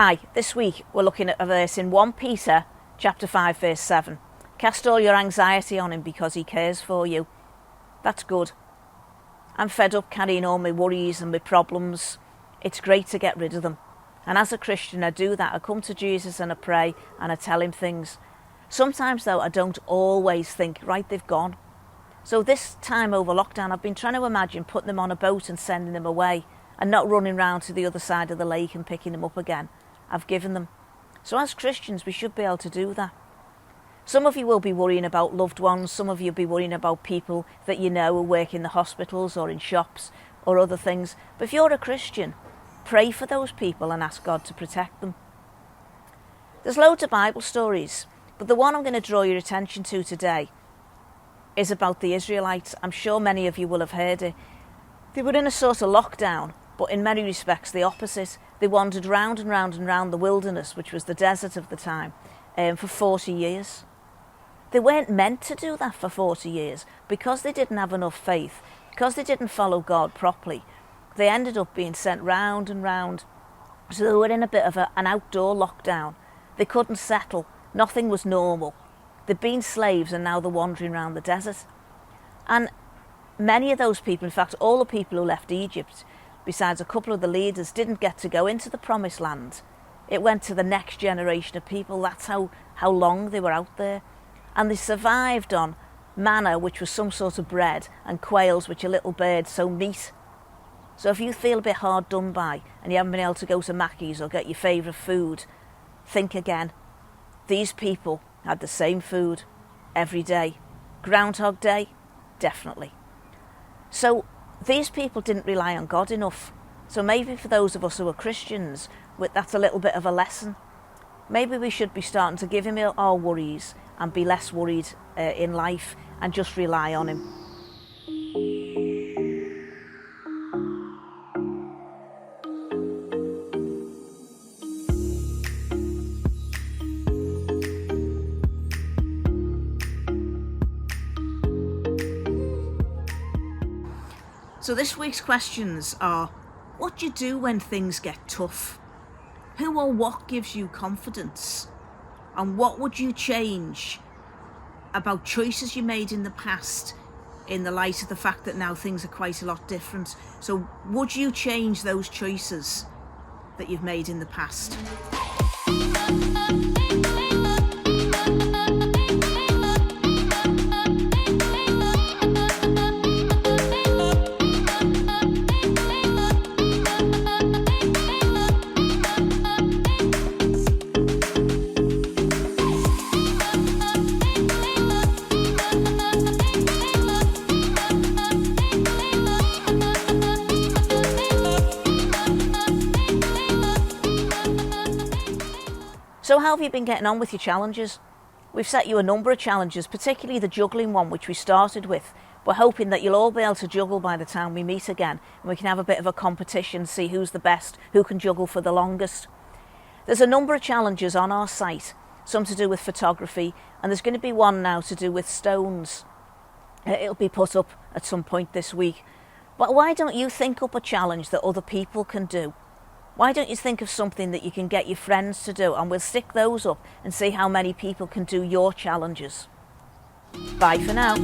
Hi, this week we're looking at a verse in 1 Peter chapter 5 verse 7. Cast all your anxiety on him because he cares for you. That's good. I'm fed up carrying all my worries and my problems. It's great to get rid of them. And as a Christian I do that. I come to Jesus and I pray and I tell him things. Sometimes though I don't always think, right, they've gone. So this time over lockdown I've been trying to imagine putting them on a boat and sending them away and not running round to the other side of the lake and picking them up again. I've given them. So as Christians we should be able to do that. Some of you will be worrying about loved ones, some of you will be worrying about people that you know who work in the hospitals or in shops or other things. But if you're a Christian, pray for those people and ask God to protect them. There's loads of Bible stories, but the one I'm going to draw your attention to today is about the Israelites. I'm sure many of you will have heard it. They were in a sort of lockdown, but in many respects the opposite. They wandered round and round and round the wilderness, which was the desert of the time, for 40 years. They weren't meant to do that for 40 years because they didn't have enough faith, because they didn't follow God properly. They ended up being sent round and round. So they were in a bit of an outdoor lockdown. They couldn't settle. Nothing was normal. They'd been slaves and now they're wandering around the desert. And many of those people, in fact all the people who left Egypt, besides a couple of the leaders, didn't get to go into the promised land. It went to the next generation of people. That's how long they were out there. And they survived on manna, which was some sort of bread, and quails, which are little birds, so meat. So if you feel a bit hard done by and you haven't been able to go to Mackey's or get your favourite food, think again. These people had the same food every day. Groundhog Day? Definitely. So these people didn't rely on God enough. So maybe for those of us who are Christians, that's a little bit of a lesson. Maybe we should be starting to give him our worries and be less worried in life and just rely on him. So this week's questions are, what do you do when things get tough? Who or what gives you confidence? And what would you change about choices you made in the past in the light of the fact that now things are quite a lot different? So would you change those choices that you've made in the past? So how have you been getting on with your challenges? We've set you a number of challenges, particularly the juggling one, which we started with. We're hoping that you'll all be able to juggle by the time we meet again, and we can have a bit of a competition, see who's the best, who can juggle for the longest. There's a number of challenges on our site, some to do with photography, and there's going to be one now to do with stones. It'll be put up at some point this week. But why don't you think up a challenge that other people can do? Why don't you think of something that you can get your friends to do, and we'll stick those up and see how many people can do your challenges. Bye for now.